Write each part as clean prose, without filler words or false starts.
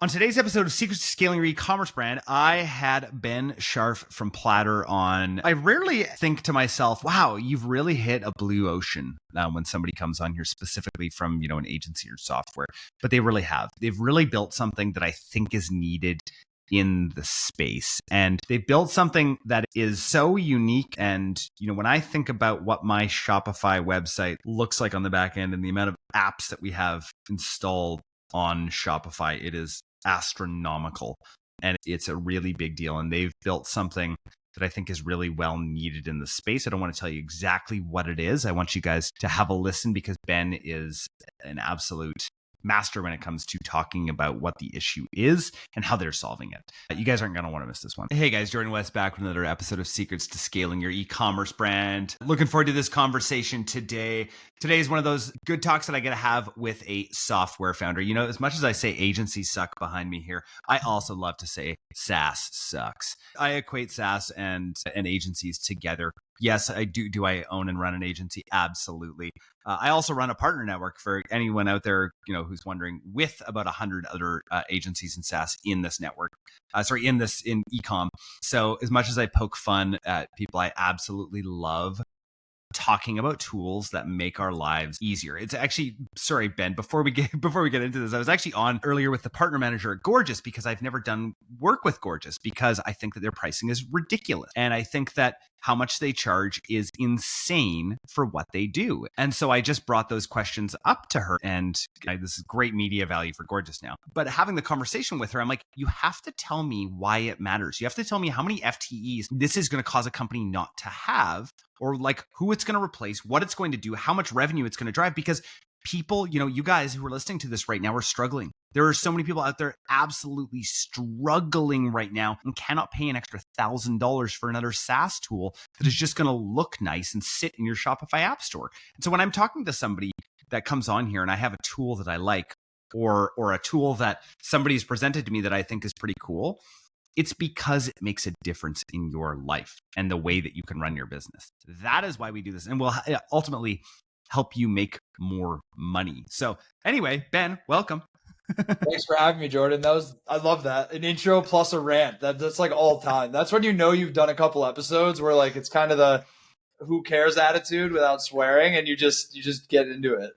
On today's episode of Secrets to Scaling Your E-commerce Brand, I had Ben Sharf from Platter on. I rarely think to myself, wow, you've really hit a blue ocean when somebody comes on here specifically from, an agency or software, but they really have. They've really built something that I think is needed in the space. And they built something that is so unique. And, when I think about what my Shopify website looks like on the back end and the amount of apps that we have installed on Shopify, it is astronomical, and it's a really big deal. And they've built something that I think is really well needed in the space. I don't want to tell you exactly what it is. I want you guys to have a listen because Ben is an absolute master when it comes to talking about what the issue is and how they're solving it. You guys aren't going to want to miss this one. Hey guys, Jordan West back with another episode of Secrets to Scaling Your E-commerce Brand. Looking forward to this conversation today. Today is one of those good talks that I get to have with a software founder. As much as I say agencies suck behind me here, I also love to say SaaS sucks. I equate SaaS and agencies together. Yes, I do. Do I own and run an agency? Absolutely. I also run a partner network for anyone out there, who's wondering, with about 100 other agencies and SaaS in this network. In e-com. So as much as I poke fun at people, I absolutely love talking about tools that make our lives easier. It's actually, sorry, Ben, before we get into this, I was actually on earlier with the partner manager at Gorgeous because I've never done work with Gorgeous because I think that their pricing is ridiculous. And I think that how much they charge is insane for what they do. And so I just brought those questions up to her, and this is great media value for Gorgeous now. But having the conversation with her, I'm like, you have to tell me why it matters. You have to tell me how many FTEs this is going to cause a company not to have, or like who it's going to replace, what it's going to do, how much revenue it's going to drive. Because people, you guys who are listening to this right now are struggling. There are so many people out there absolutely struggling right now and cannot pay an extra $1,000 for another SaaS tool that is just going to look nice and sit in your Shopify app store. And so when I'm talking to somebody that comes on here and I have a tool that I like, or a tool that somebody's presented to me that I think is pretty cool, it's because it makes a difference in your life and the way that you can run your business. That is why we do this, and we'll ultimately help you make more money. So anyway, Ben, welcome. Thanks for having me, Jordan. I love that. An intro plus a rant. That's like all time. That's when you've done a couple episodes where like it's kind of the who cares attitude without swearing, and you just get into it.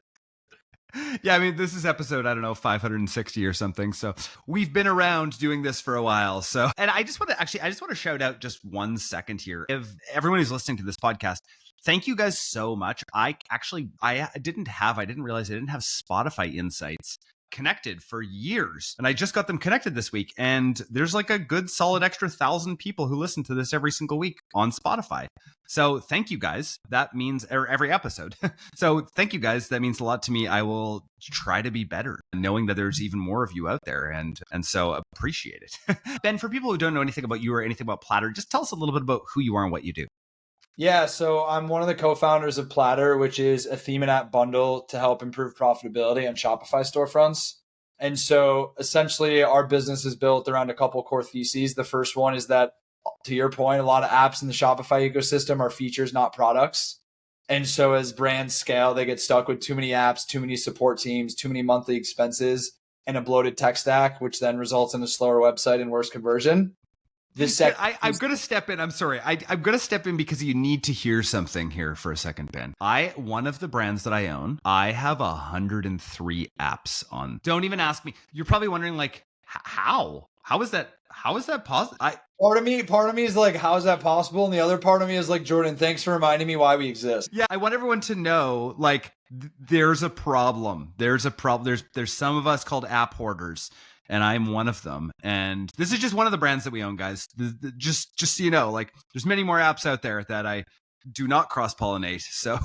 Yeah, I mean, this is episode, 560 or something. So we've been around doing this for a while. So, and I just want to shout out just 1 second here. If everyone who's listening to this podcast, thank you guys so much. I didn't realize I didn't have Spotify Insights connected for years. And I just got them connected this week. And there's like a good solid extra 1,000 people who listen to this every single week on Spotify. So thank you guys. That means every episode. So thank you guys. That means a lot to me. I will try to be better, knowing that there's even more of you out there. And so appreciate it. Ben, for people who don't know anything about you or anything about Platter, just tell us a little bit about who you are and what you do. Yeah, so I'm one of the co-founders of Platter, which is a theme and app bundle to help improve profitability on Shopify storefronts. And so essentially our business is built around a couple core theses. The first one is that, to your point, a lot of apps in the Shopify ecosystem are features, not products. And so as brands scale, they get stuck with too many apps, too many support teams, too many monthly expenses, and a bloated tech stack, which then results in a slower website and worse conversion. I'm going to step in. I'm sorry. I'm going to step in because you need to hear something here for a second, Ben. One of the brands that I own, I have 103 apps on. Don't even ask me. You're probably wondering like, how is that? How is that possible? Part of me is like, how is that possible? And the other part of me is like, Jordan, thanks for reminding me why we exist. Yeah. I want everyone to know, like, there's a problem. There's some of us called app hoarders. And I'm one of them. And this is just one of the brands that we own, guys. Just so you know, like there's many more apps out there that I do not cross-pollinate. So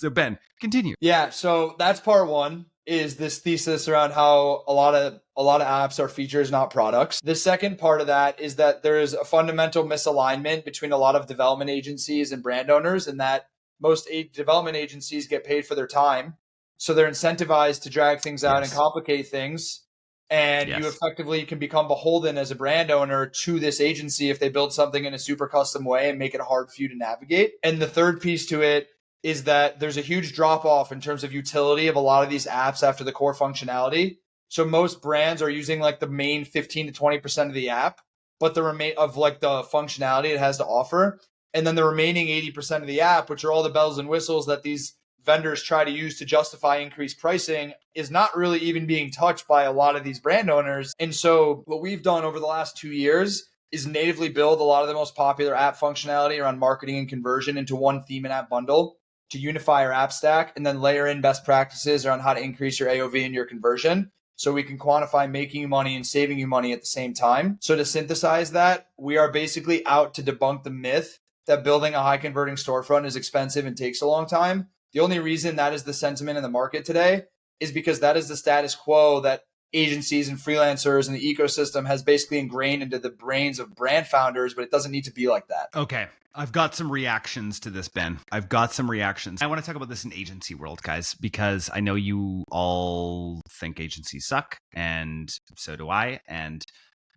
Ben, continue. Yeah, so that's part one, is this thesis around how a lot of apps are features, not products. The second part of that is that there is a fundamental misalignment between a lot of development agencies and brand owners, and that most development agencies get paid for their time. So they're incentivized to drag things out and complicate things. And you effectively can become beholden as a brand owner to this agency if they build something in a super custom way and make it hard for you to navigate. And the third piece to it is that there's a huge drop off in terms of utility of a lot of these apps after the core functionality. So most brands are using like the main 15 to 20% of the app, but the remain of like the functionality it has to offer. And then the remaining 80% of the app, which are all the bells and whistles that these vendors try to use to justify increased pricing, is not really even being touched by a lot of these brand owners. And so what we've done over the last 2 years is natively build a lot of the most popular app functionality around marketing and conversion into one theme and app bundle to unify our app stack, and then layer in best practices around how to increase your AOV and your conversion so we can quantify making you money and saving you money at the same time. So to synthesize that, we are basically out to debunk the myth that building a high converting storefront is expensive and takes a long time. The only reason that is the sentiment in the market today is because that is the status quo that agencies and freelancers and the ecosystem has basically ingrained into the brains of brand founders, but it doesn't need to be like that. Okay. I've got some reactions to this, Ben. I've got some reactions. I want to talk about this in agency world, guys, because I know you all think agencies suck, and so do I. And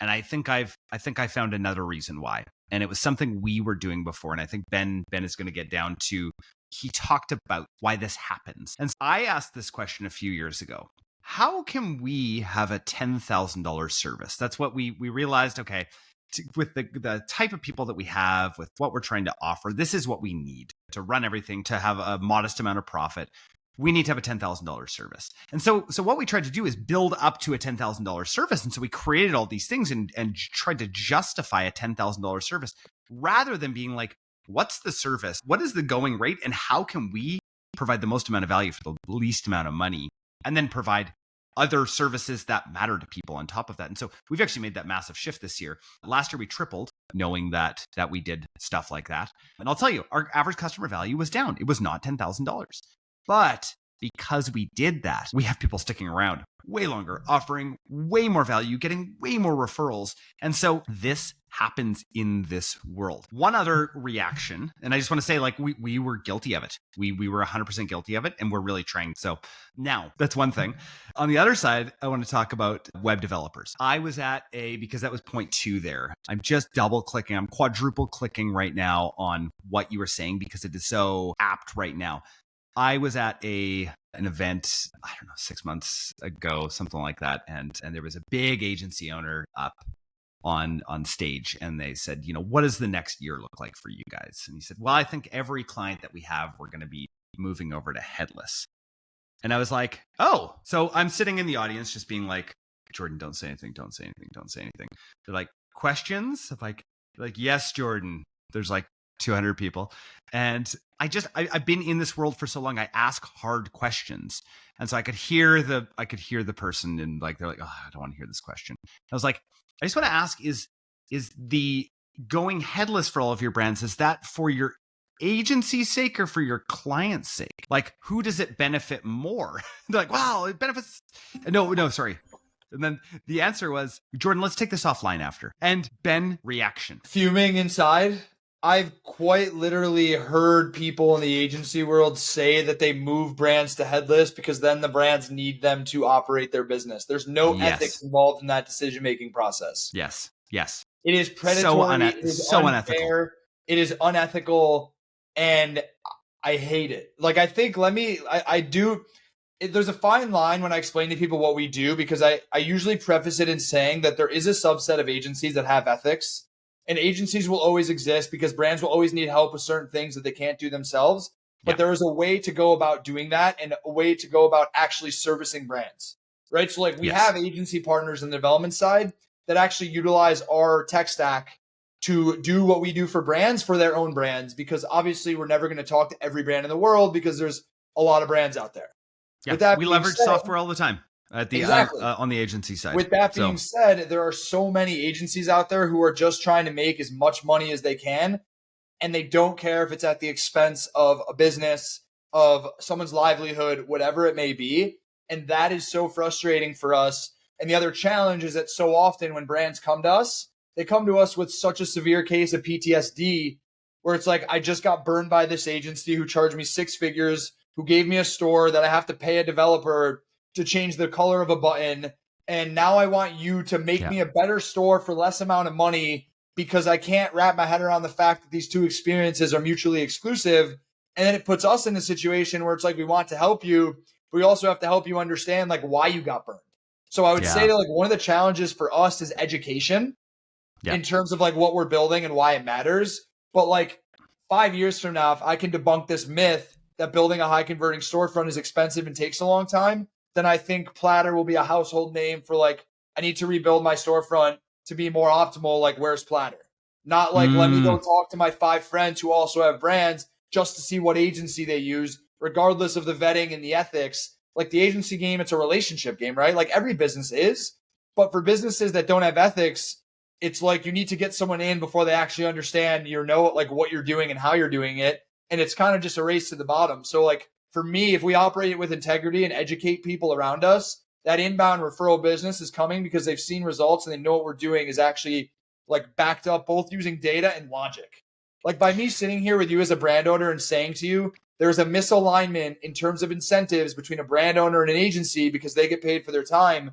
I think I found another reason why. And it was something we were doing before. And I think Ben is going to get down to, he talked about why this happens. And I asked this question a few years ago. How can we have a $10,000 service? That's what we realized, okay, with the type of people that we have, with what we're trying to offer, this is what we need to run everything, to have a modest amount of profit. We need to have a $10,000 service. And so what we tried to do is build up to a $10,000 service. And so we created all these things and tried to justify a $10,000 service rather than being like, what's the service? What is the going rate? And how can we provide the most amount of value for the least amount of money? And then provide other services that matter to people on top of that. And so we've actually made that massive shift this year. Last year we tripled, knowing that we did stuff like that. And I'll tell you, our average customer value was down. It was not $10,000. But because we did that, we have people sticking around way longer, offering way more value, getting way more referrals. And so this happens in this world. One other reaction, and I just want to say, like, we were guilty of it. We were 100% guilty of it, and we're really trying. So now that's one thing. On the other side, I want to talk about web developers. I was at because that was point 2 there. I'm just double clicking. I'm quadruple clicking right now on what you were saying because it is so apt right now. I was at an event, I don't know, 6 months ago, something like that. And there was a big agency owner up on stage, and they said, what does the next year look like for you guys? And he said, well, I think every client that we have, we're going to be moving over to headless. And I was like, oh, so I'm sitting in the audience just being like, Jordan, don't say anything, don't say anything, don't say anything. They're like, questions? I'm like, yes, Jordan. There's like 200 people. And I've been in this world for so long. I ask hard questions. And so I could hear the person, and like, they're like, oh, I don't want to hear this question. I was like, I just want to ask, is the going headless for all of your brands, is that for your agency's sake or for your client's sake? Like, who does it benefit more? They're like, wow, it benefits. No, sorry. And then the answer was, Jordan, let's take this offline after. And Ben, reaction. Fuming inside. I've quite literally heard people in the agency world say that they move brands to headless because then the brands need them to operate their business. There's no ethics involved in that decision-making process. Yes. It is predatory. It is unfair. Unethical. It is unethical. And I hate it. Like, I think, I do. There's a fine line when I explain to people what we do, because I usually preface it in saying that there is a subset of agencies that have ethics. And agencies will always exist because brands will always need help with certain things that they can't do themselves. But there is a way to go about doing that, and a way to go about actually servicing brands, right? So like we have agency partners on the development side that actually utilize our tech stack to do what we do for brands, for their own brands, because obviously we're never going to talk to every brand in the world because there's a lot of brands out there. Yeah, we leverage software all the time. At the on the agency side. With that being said, there are so many agencies out there who are just trying to make as much money as they can, and they don't care if it's at the expense of a business, of someone's livelihood, whatever it may be. And that is so frustrating for us. And the other challenge is that so often when brands come to us, they come to us with such a severe case of PTSD, where it's like, I just got burned by this agency who charged me 6 figures, who gave me a store that I have to pay a developer to change the color of a button. And now I want you to make me a better store for less amount of money because I can't wrap my head around the fact that these two experiences are mutually exclusive. And then it puts us in a situation where it's like, we want to help you, but we also have to help you understand like why you got burned. So I would Yeah. say that like one of the challenges for us is education Yeah. in terms of like what we're building and why it matters. But like 5 years from now, if I can debunk this myth that building a high converting storefront is expensive and takes a long time, then I think Platter will be a household name for like, I need to rebuild my storefront to be more optimal. Like, where's Platter? Not like, let me go talk to my 5 friends who also have brands just to see what agency they use, regardless of the vetting and the ethics. Like the agency game, it's a relationship game, right? Like every business is. But for businesses that don't have ethics, it's like you need to get someone in before they actually understand like what you're doing and how you're doing it. And it's kind of just a race to the bottom. So like for me, if we operate it with integrity and educate people around us, that inbound referral business is coming because they've seen results and they know what we're doing is actually like backed up both using data and logic. Like by me sitting here with you as a brand owner and saying to you, there's a misalignment in terms of incentives between a brand owner and an agency because they get paid for their time.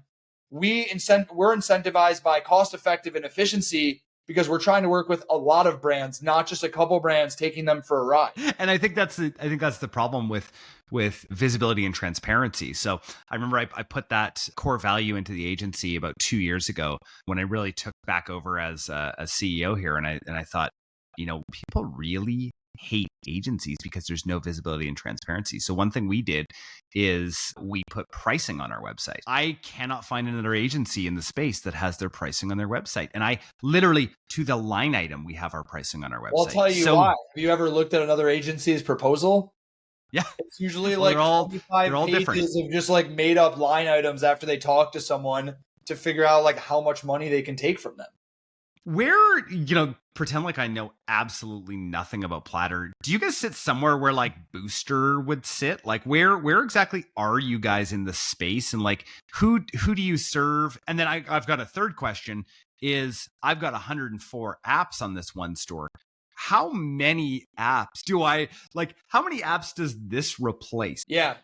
We're incentivized by cost effective and efficiency because we're trying to work with a lot of brands, not just a couple brands taking them for a ride. And I think that's the problem with visibility and transparency. So I remember I put that core value into the agency about 2 years ago when I really took back over as a CEO here, and I thought, people really hate agencies because there's no visibility and transparency. So one thing we did is we put pricing on our website. I cannot find another agency in the space that has their pricing on their website. And I literally, to the line item, we have our pricing on our website. Well, I'll tell you why. Have you ever looked at another agency's proposal? Yeah. It's usually like 25 pages different. Of just like made up line items after they talk to someone to figure out like how much money they can take from them. Where, pretend like I know absolutely nothing about Platter. Do you guys sit somewhere where like Booster would sit? Like where exactly are you guys in the space? And like who do you serve? And then I've got a third question is I've got 104 apps on this one store. How many apps how many apps does this replace? Yeah,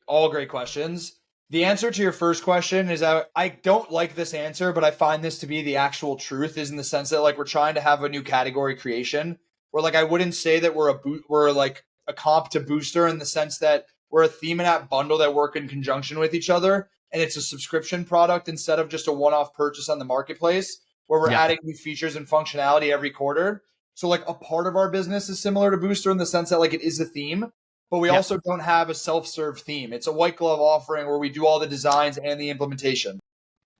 all great questions. The answer to your first question is I don't like this answer, but I find this to be the actual truth, is in the sense that like we're trying to have a new category creation where like I wouldn't say that we're like a comp to Booster in the sense that we're a theme and app bundle that work in conjunction with each other. And it's a subscription product instead of just a one-off purchase on the marketplace where we're adding new features and functionality every quarter. So like a part of our business is similar to Booster in the sense that like it is a theme. But we also don't have a self-serve theme. It's a white glove offering where we do all the designs and the implementation.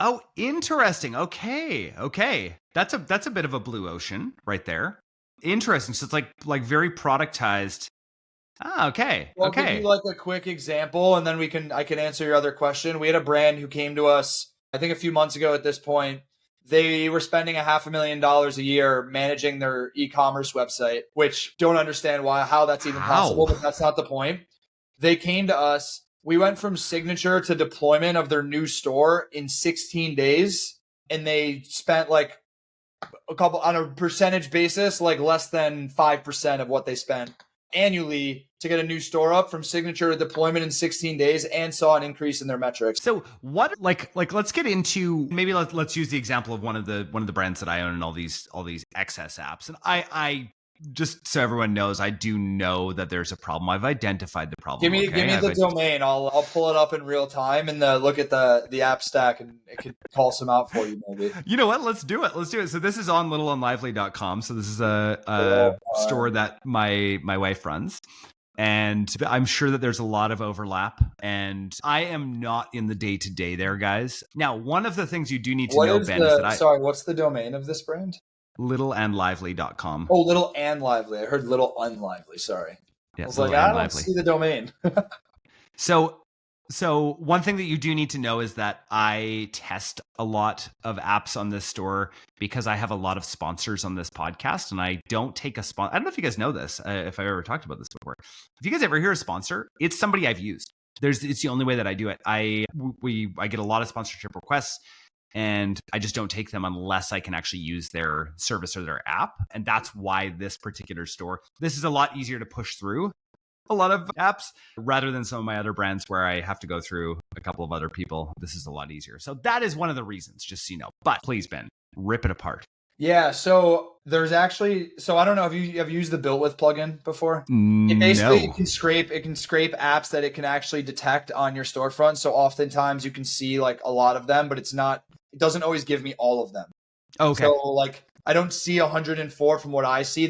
Oh, interesting. Okay. That's a bit of a blue ocean right there. Interesting. So it's like very productized. Okay. Well, I'll give you like a quick example, and then I can answer your other question. We had a brand who came to us, I think a few months ago at this point. They were spending $500,000 a year managing their e-commerce website, which don't understand how that's even possible, but that's not the point. They came to us. We went from signature to deployment of their new store in 16 days, and they spent like on a percentage basis, like less than 5% of what they spent annually to get a new store up from signature to deployment in 16 days, and saw an increase in their metrics. So what like let's get into, maybe let's use the example of one of the brands that I own and all these excess apps. And I just so everyone knows, I do know that there's a problem. I've identified the problem. Give me the domain. I'll pull it up in real time and look at the app stack, and it could call some out for you maybe. You know what? Let's do it. So this is on littleandlively.com. So this is a store that my wife runs. And I'm sure that there's a lot of overlap, and I am not in the day-to-day there, guys. Now, one of the things you do need to know, Ben, is that sorry, what's the domain of this brand? littleandlively.com. Oh, Little and Lively. I heard Little Unlively. Sorry. Yeah, I was like, I don't see the domain. So one thing that you do need to know is that I test a lot of apps on this store because I have a lot of sponsors on this podcast, and I don't take a sponsor. I don't know if you guys know this, if I've ever talked about this before. If you guys ever hear a sponsor, it's somebody I've used. It's the only way that I do it. I get a lot of sponsorship requests, and I just don't take them unless I can actually use their service or their app. And that's why this particular store, this is a lot easier to push through a lot of apps rather than some of my other brands where I have to go through a couple of other people. This is a lot easier. So that is one of the reasons, just so you know. But please, Ben, rip it apart. Yeah, so there's actually, so I don't know if you have used the Built With plugin before. It basically No. it can scrape apps that it can actually detect on your storefront. So oftentimes you can see like a lot of them, but it doesn't always give me all of them. Okay. So like I don't see 104 from what I see.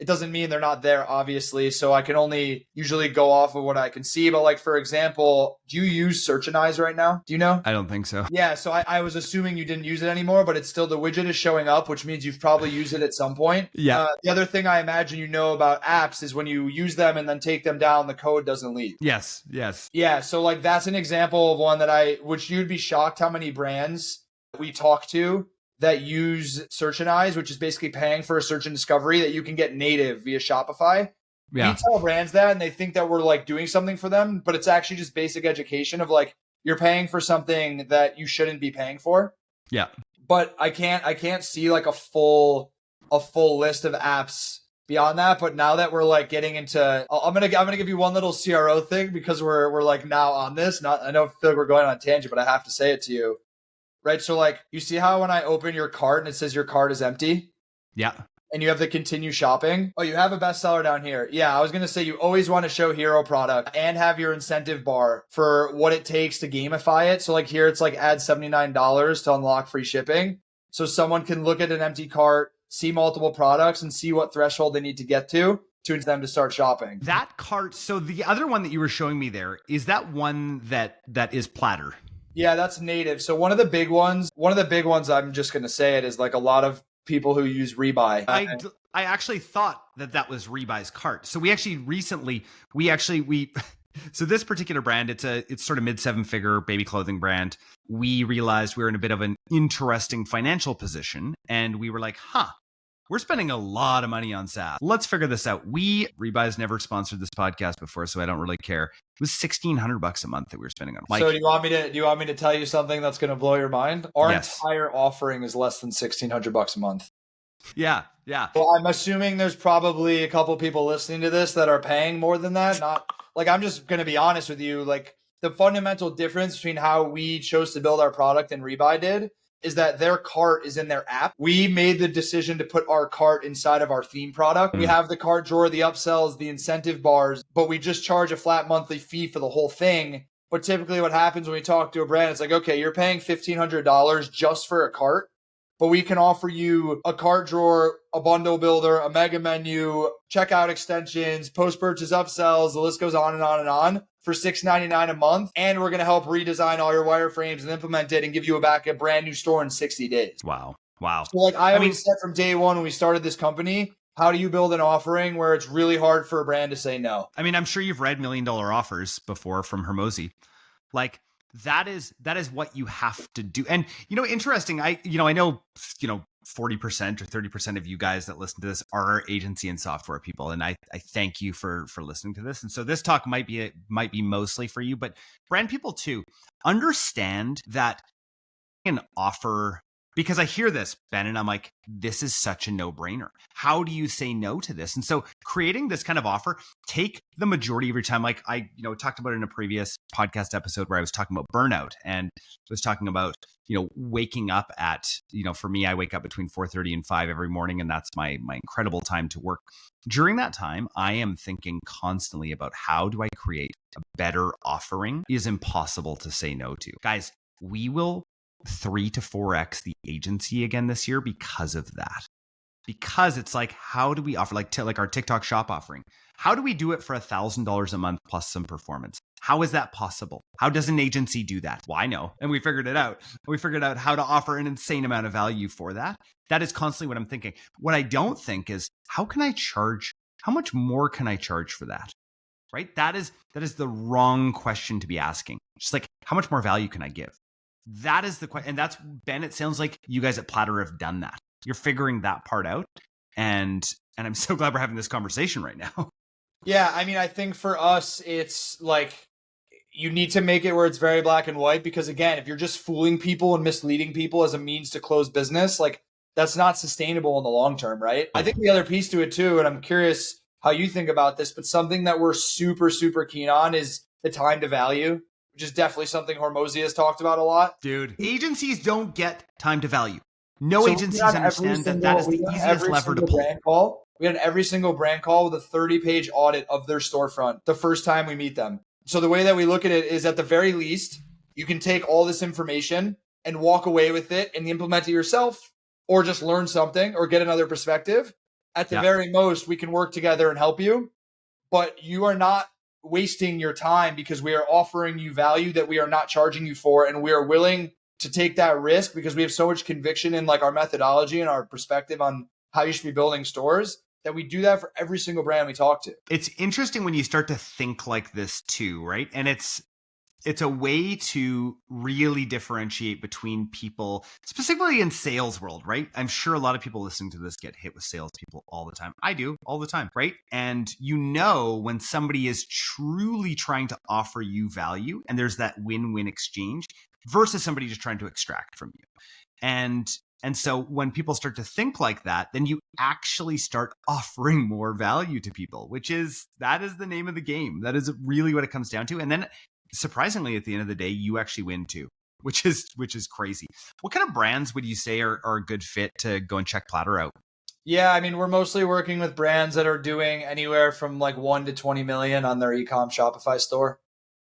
It doesn't mean they're not there, obviously. So I can only usually go off of what I can see. But like, for example, do you use Searchinize right now? Do you know? I don't think so. Yeah, so I was assuming you didn't use it anymore, but it's still, the widget is showing up, which means you've probably used it at some point. Yeah. The other thing I imagine you know about apps is when you use them and then take them down, the code doesn't leave. Yes. Yeah, so like that's an example of one which you'd be shocked how many brands we talk to that use Searchinize, which is basically paying for a search and discovery that you can get native via Shopify. Yeah. We tell brands that and they think that we're like doing something for them, but it's actually just basic education of like, you're paying for something that you shouldn't be paying for. Yeah. But I can't see like a full list of apps beyond that. But now that we're like getting into, I'm gonna give you one little CRO thing because we're like now on this. I feel like we're going on a tangent, but I have to say it to you. Right. So like you see how when I open your cart and it says your cart is empty? Yeah. And you have the continue shopping. Oh, you have a bestseller down here. Yeah, I was going to say you always want to show hero product and have your incentive bar for what it takes to gamify it. So like here, it's like add $79 to unlock free shipping. So someone can look at an empty cart, see multiple products and see what threshold they need to get to them to start shopping. That cart. So the other one that you were showing me there, is that one that is Platter? Yeah, that's native. So one of the big ones, I'm just going to say it, is like a lot of people who use Rebuy. I actually thought that was Rebuy's cart. So we actually recently, so this particular brand, it's sort of mid-7-figure baby clothing brand. We realized we were in a bit of an interesting financial position and we were like, we're spending a lot of money on SaaS. Let's figure this out. Rebuy's never sponsored this podcast before, so I don't really care. It was $1,600 a month that we were spending on. So do you want me to tell you something that's going to blow your mind? Our Yes. entire offering is less than $1,600 a month. Yeah. Well, I'm assuming there's probably a couple people listening to this that are paying more than that. Not like, I'm just going to be honest with you. Like the fundamental difference between how we chose to build our product and Rebuy did is that their cart is in their app. We made the decision to put our cart inside of our theme product. We have the cart drawer, the upsells, the incentive bars, but we just charge a flat monthly fee for the whole thing. But typically what happens when we talk to a brand, it's like, okay, you're paying $1,500 just for a cart, but we can offer you a cart drawer, a bundle builder, a mega menu, checkout extensions, post-purchase upsells, the list goes on and on and on for $6.99 a month. And we're going to help redesign all your wireframes and implement it and give you a brand new store in 60 days. Wow. So like I always said from day one when we started this company, how do you build an offering where it's really hard for a brand to say no? I mean, I'm sure you've read $1 Million Offers before from Hermosi. Like that is what you have to do. And, interesting. I know, 40% or 30% of you guys that listen to this are agency and software people. And I thank you for listening to this. And so this talk might be mostly for you, but brand people too. Understand that an offer, because I hear this, Ben, and I'm like, this is such a no-brainer. How do you say no to this? And so creating this kind of offer, take the majority of your time. Like I, talked about it in a previous podcast episode where I was talking about burnout and was talking about, waking up at, for me, I wake up between 4:30 and 5 every morning, and that's my incredible time to work. During that time, I am thinking constantly about how do I create a better offering. It is impossible to say no to. Guys, we will 3 to 4x the agency again this year because of that. Because it's like, how do we offer like our TikTok shop offering? How do we do it for $1,000 a month plus some performance? How is that possible? How does an agency do that? Well, I know. And we figured it out. We figured out how to offer an insane amount of value for that. That is constantly what I'm thinking. What I don't think is, how much more can I charge for that? Right? That is the wrong question to be asking. Just like, how much more value can I give? That is the question. And that's, Ben, it sounds like you guys at Platter have done that. You're figuring that part out. And I'm so glad we're having this conversation right now. Yeah, I mean, I think for us, it's like, you need to make it where it's very black and white, because again, if you're just fooling people and misleading people as a means to close business, like that's not sustainable in the long term, right? I think the other piece to it too, and I'm curious how you think about this, but something that we're super, super keen on is the time to value, which is definitely something Hormozy has talked about a lot. Dude, agencies don't get time to value. No So we get agencies on every understand that single, is we the get on easiest every lever to single pull. brand call. We get on every single brand call with a 30-page audit of their storefront the first time we meet them. So the way that we look at it is, at the very least, you can take all this information and walk away with it and implement it yourself, or just learn something or get another perspective. At the Yeah. very most, we can work together and help you, but you are not wasting your time, because we are offering you value that we are not charging you for. And we are willing to take that risk because we have so much conviction in like our methodology and our perspective on how you should be building stores, that we do that for every single brand we talk to. It's interesting when you start to think like this too, right? And it's a way to really differentiate between people, specifically in sales world, right? I'm sure a lot of people listening to this get hit with salespeople all the time. I do all the time, right? And you know when somebody is truly trying to offer you value and there's that win-win exchange versus somebody just trying to extract from you. And so when people start to think like that, then you actually start offering more value to people, that is the name of the game. That is really what it comes down to. And then surprisingly, at the end of the day, you actually win too, which is crazy. What kind of brands would you say are a good fit to go and check Platter out? Yeah, I mean, we're mostly working with brands that are doing anywhere from like 1 to 20 million on their e-com Shopify store.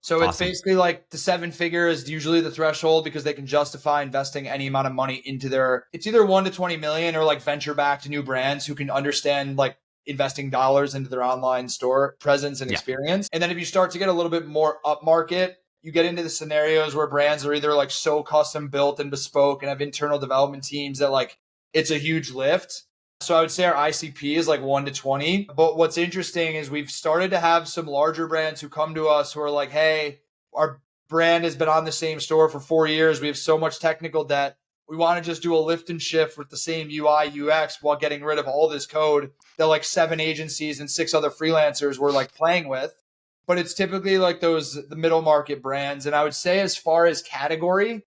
So it's Awesome. basically like the 7-figure is usually the threshold, because they can justify investing any amount of money into it's either 1 to 20 million, or like venture backed new brands who can understand like investing dollars into their online store presence and experience. And then if you start to get a little bit more upmarket, you get into the scenarios where brands are either like so custom built and bespoke and have internal development teams that like it's a huge lift. So I would say our ICP is like 1 to 20. But what's interesting is we've started to have some larger brands who come to us who are like, hey, our brand has been on the same store for 4 years. We have so much technical debt. We want to just do a lift and shift with the same UI, UX while getting rid of all this code that like 7 agencies and 6 other freelancers were like playing with. But it's typically like the middle market brands. And I would say, as far as category,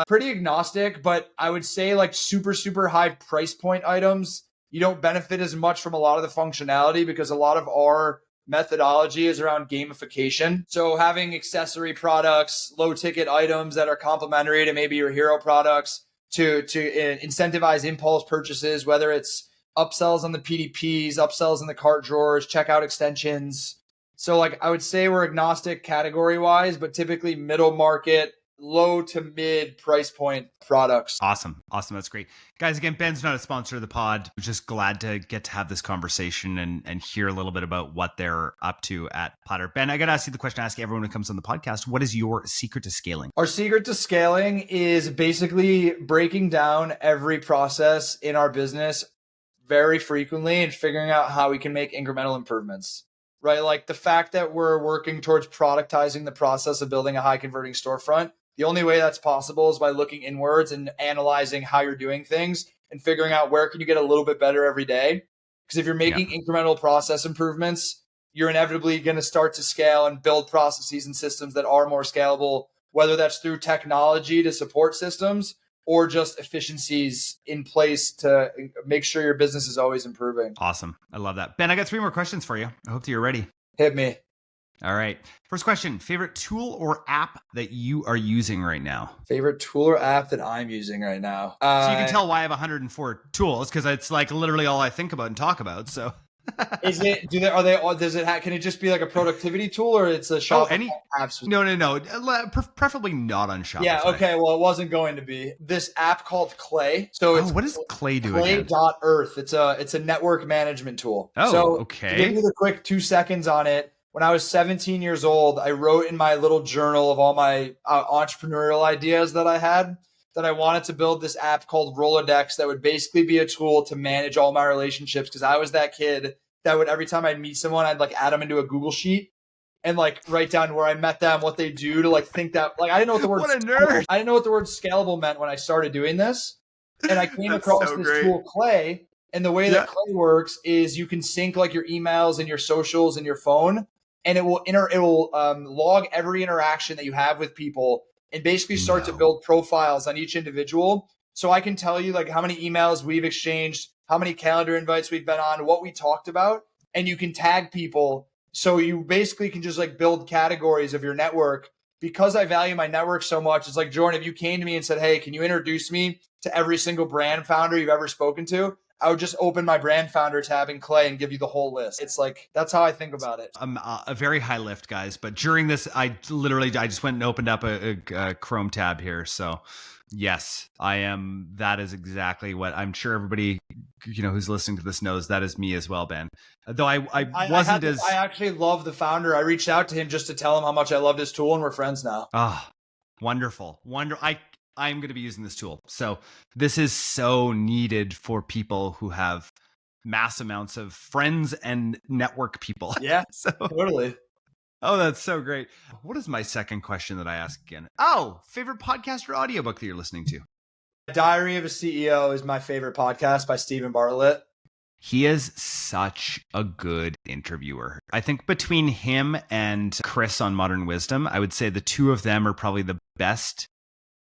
pretty agnostic, but I would say like super, super high price point items, you don't benefit as much from a lot of the functionality, because a lot of our methodology is around gamification. So having accessory products, low ticket items that are complementary to maybe your hero products to incentivize impulse purchases, whether it's upsells on the PDPs, upsells in the cart drawers, checkout extensions. So like I would say we're agnostic category wise, but typically middle market, low to mid price point products. Awesome. That's great. Guys, again, Ben's not a sponsor of the pod. We're just glad to get to have this conversation and hear a little bit about what they're up to at Platter. Ben, I got to ask you the question I ask everyone who comes on the podcast. What is your secret to scaling? Our secret to scaling is basically breaking down every process in our business very frequently and figuring out how we can make incremental improvements, right? Like the fact that we're working towards productizing the process of building a high converting storefront. The only way that's possible is by looking inwards and analyzing how you're doing things and figuring out where can you get a little bit better every day. Because if you're making incremental process improvements, you're inevitably going to start to scale and build processes and systems that are more scalable, whether that's through technology to support systems or just efficiencies in place to make sure your business is always improving. Awesome. I love that. Ben, I got 3 more questions for you. I hope that you're ready. Hit me. All right. First question, favorite tool or app that you are using right now? Favorite tool or app that I'm using right now? So you can tell why I have 104 tools, because it's like literally all I think about and talk about. So is it, can it just be like a productivity tool, or it's a Shopify app? No. Preferably not on Shopify. Yeah. Okay. Well, it wasn't going to be this app called Clay. So it's what does Clay do? Clay.earth. It's a network management tool. Okay. To give you the quick 2 seconds on it. When I was 17 years old, I wrote in my little journal of all my entrepreneurial ideas that I had, that I wanted to build this app called Rolodex that would basically be a tool to manage all my relationships. Because I was that kid that would, every time I'd meet someone, I'd like add them into a Google sheet and like write down where I met them, what they do, to like think that, like, I didn't know what the word what a nerd. I didn't know what the word scalable meant when I started doing this. And I came across this tool Clay. And the way that Clay works is you can sync like your emails and your socials and your phone, and it will log every interaction that you have with people and basically start to build profiles on each individual. So I can tell you like how many emails we've exchanged, how many calendar invites we've been on, what we talked about, and you can tag people. So you basically can just like build categories of your network because I value my network so much, it's like, Jordan, if you came to me and said, hey, can you introduce me to every single brand founder you've ever spoken to? I would just open my brand founder tab in Clay and give you the whole list. It's like, that's how I think about it. I'm a very high lift, guys, but during this, I just went and opened up a Chrome tab here. So yes, I am. That is exactly what I'm sure everybody, who's listening to this knows. That is me as well, Ben. Though I actually love the founder. I reached out to him just to tell him how much I loved his tool, and we're friends now. Wonderful. I'm going to be using this tool. So this is so needed for people who have mass amounts of friends and network people. Yeah, so totally. Oh, that's so great. What is my second question that I ask again? Oh, favorite podcast or audiobook that you're listening to? Diary of a CEO is my favorite podcast by Stephen Bartlett. He is such a good interviewer. I think between him and Chris on Modern Wisdom, I would say the two of them are probably the best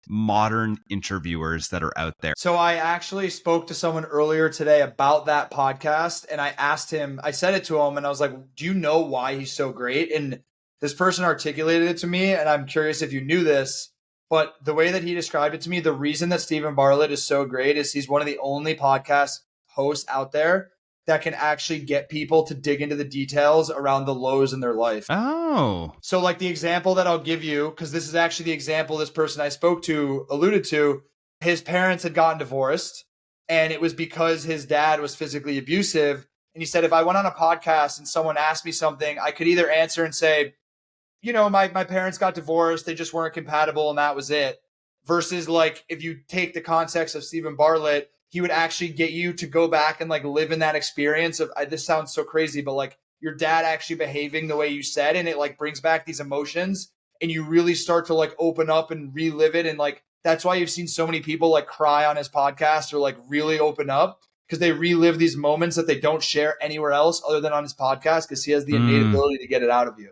modern interviewers that are out there. So I actually spoke to someone earlier today about that podcast, and I asked him, I said it to him, and I was like, do you know why he's so great? And this person articulated it to me, and I'm curious if you knew this, but the way that he described it to me, the reason that Stephen Bartlett is so great is he's one of the only podcast hosts out there that can actually get people to dig into the details around the lows in their life. Oh. So like the example that I'll give you, because this is actually the example this person I spoke to alluded to, his parents had gotten divorced, and it was because his dad was physically abusive. And he said, if I went on a podcast and someone asked me something, I could either answer and say, my parents got divorced, they just weren't compatible, and that was it. Versus like, if you take the context of Stephen Bartlett, he would actually get you to go back and like live in that experience of, this sounds so crazy, but like your dad actually behaving the way you said, and it like brings back these emotions, and you really start to like open up and relive it. And like, that's why you've seen so many people like cry on his podcast or like really open up, because they relive these moments that they don't share anywhere else other than on his podcast, because he has the innate ability to get it out of you.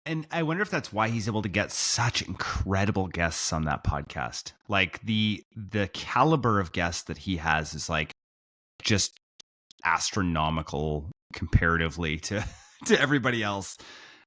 And I wonder if that's why he's able to get such incredible guests on that podcast. Like the caliber of guests that he has is like just astronomical comparatively to everybody else.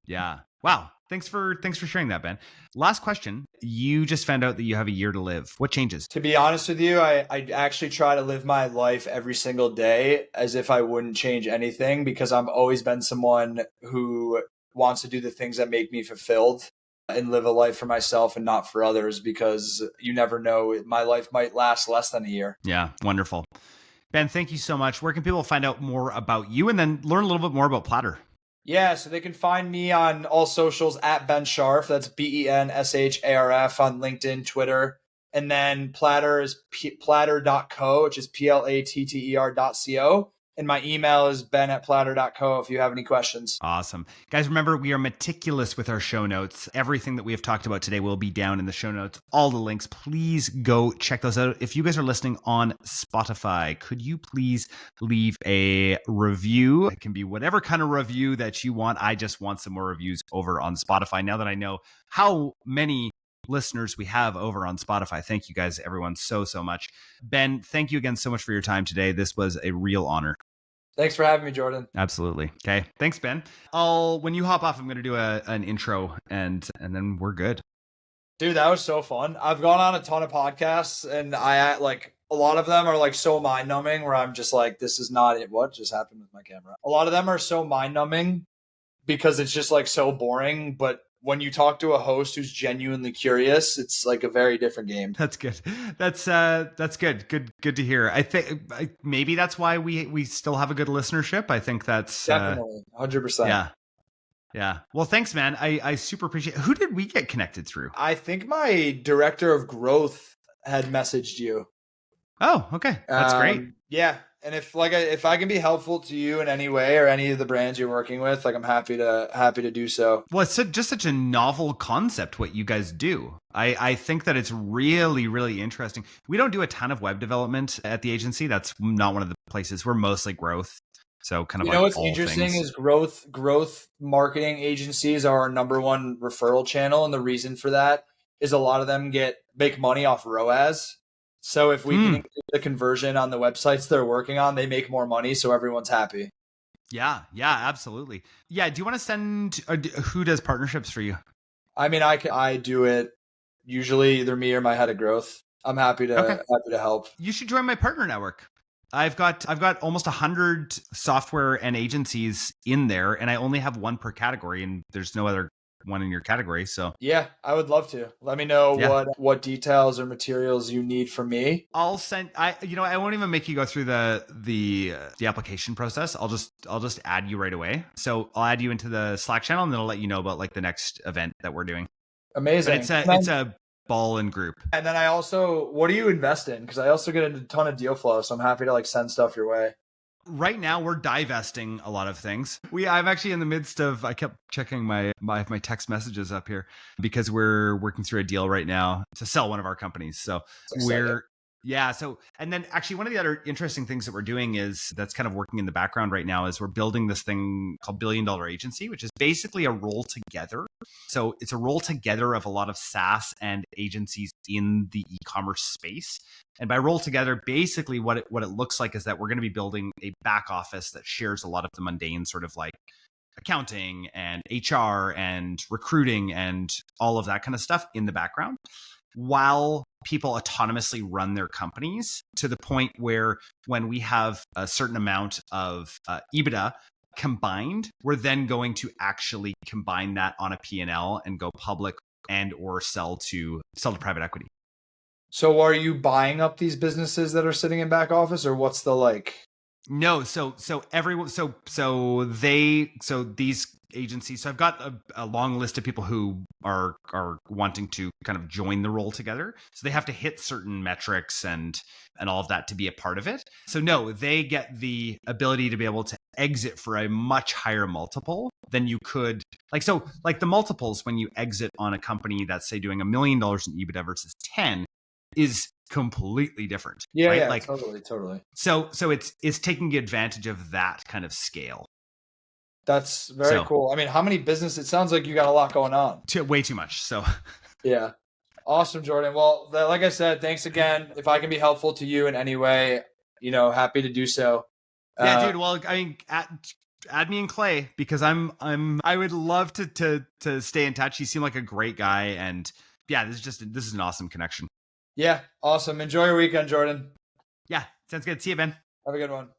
Yeah. Wow. Thanks for sharing that, Ben. Last question. You just found out that you have a year to live. What changes? To be honest with you, I actually try to live my life every single day as if I wouldn't change anything, because I've always been someone who wants to do the things that make me fulfilled and live a life for myself and not for others, because you never know, my life might last less than a year. Yeah, wonderful. Ben, thank you so much. Where can people find out more about you and then learn a little bit more about Platter? Yeah, so they can find me on all socials at Ben Sharf. That's BenSharf on LinkedIn, Twitter. And then Platter is platter.co, which is platter.co. And my email is ben@platter.co if you have any questions. Awesome. Guys, remember, we are meticulous with our show notes. Everything that we have talked about today will be down in the show notes. All the links. Please go check those out. If you guys are listening on Spotify, could you please leave a review? It can be whatever kind of review that you want. I just want some more reviews over on Spotify. Now that I know how many listeners we have over on Spotify. Thank you guys, everyone, so much. Ben, thank you again so much for your time today. This was a real honor. Thanks for having me, Jordan. Absolutely. Okay. Thanks, Ben. When you hop off, I'm going to do an intro and then we're good. Dude, that was so fun. I've gone on a ton of podcasts, and I like a lot of them are like so mind numbing where I'm just like, this is not it. What just happened with my camera? A lot of them are so mind numbing because it's just like so boring, but when you talk to a host who's genuinely curious, it's like a very different game. That's good. That's good. Good to hear. I think maybe that's why we still have a good listenership. I think that's definitely 100%. Yeah. Well, thanks, man. I super appreciate it. Who did we get connected through? I think my director of growth had messaged you. Oh, okay. That's great. Yeah. And if I can be helpful to you in any way or any of the brands you're working with, like I'm happy to do so. Well, it's just such a novel concept what you guys do. I think that it's really, really interesting. We don't do a ton of web development at the agency. That's not one of the places. We're mostly growth. So kind of what's interesting is growth marketing agencies are our number one referral channel. And the reason for that is a lot of them make money off ROAS. So if we can increase the conversion on the websites they're working on, they make more money. So everyone's happy. Yeah, absolutely. Yeah. Do you want to send, who does partnerships for you? I mean, I do it usually either me or my head of growth. I'm happy Okay. to help. You should join my partner network. I've got almost 100 software and agencies in there, and I only have one per category, and there's no other one in your category. So Yeah, I would love to. Let me know yeah, what details or materials you need from me. I'll send. I won't even make you go through the application process. I'll just add you right away. So I'll add you into the Slack channel, and then I'll let you know about like the next event that we're doing. But Amazing. it's a ball and group. And then I also, what do you invest in? Because I also get a ton of deal flow, so I'm happy to like send stuff your way. Right now, we're divesting a lot of things. I'm actually in the midst of. I kept checking my text messages up here because we're working through a deal right now to sell one of our companies. So we're yeah. So and then actually one of the other interesting things that we're doing is that's kind of working in the background right now is we're building this thing called $1 Billion Agency, which is basically a roll together. So it's a roll together of a lot of SaaS and agencies in the e-commerce space. And by roll together, basically what it looks like is that we're going to be building a back office that shares a lot of the mundane sort of like accounting and HR and recruiting and all of that kind of stuff in the background while people autonomously run their companies to the point where when we have a certain amount of EBITDA combined, we're then going to actually combine that on a P&L and go public and or sell to private equity. So are you buying up these businesses that are sitting in back office, or what's the like? No, so everyone, so these agencies. So I've got a long list of people who are wanting to kind of join the roll together. So they have to hit certain metrics and all of that to be a part of it. So no, they get the ability to be able to exit for a much higher multiple than you could. Like the multiples when you exit on a company that's say doing $1 million in EBITDA versus 10 is completely different. Yeah, right? yeah, Like totally. so it's taking advantage of that kind of scale. That's very cool. I mean, how many businesses? It sounds like you got a lot going on. Way too much. So yeah. Awesome, Jordan. Well, like I said, thanks again. If I can be helpful to you in any way, happy to do so. Yeah, dude. Well, I mean, add me and Clay because I would love to stay in touch. You seem like a great guy, and yeah, this is an awesome connection. Yeah, awesome. Enjoy your weekend, Jordan. Yeah, sounds good. See you, Ben. Have a good one.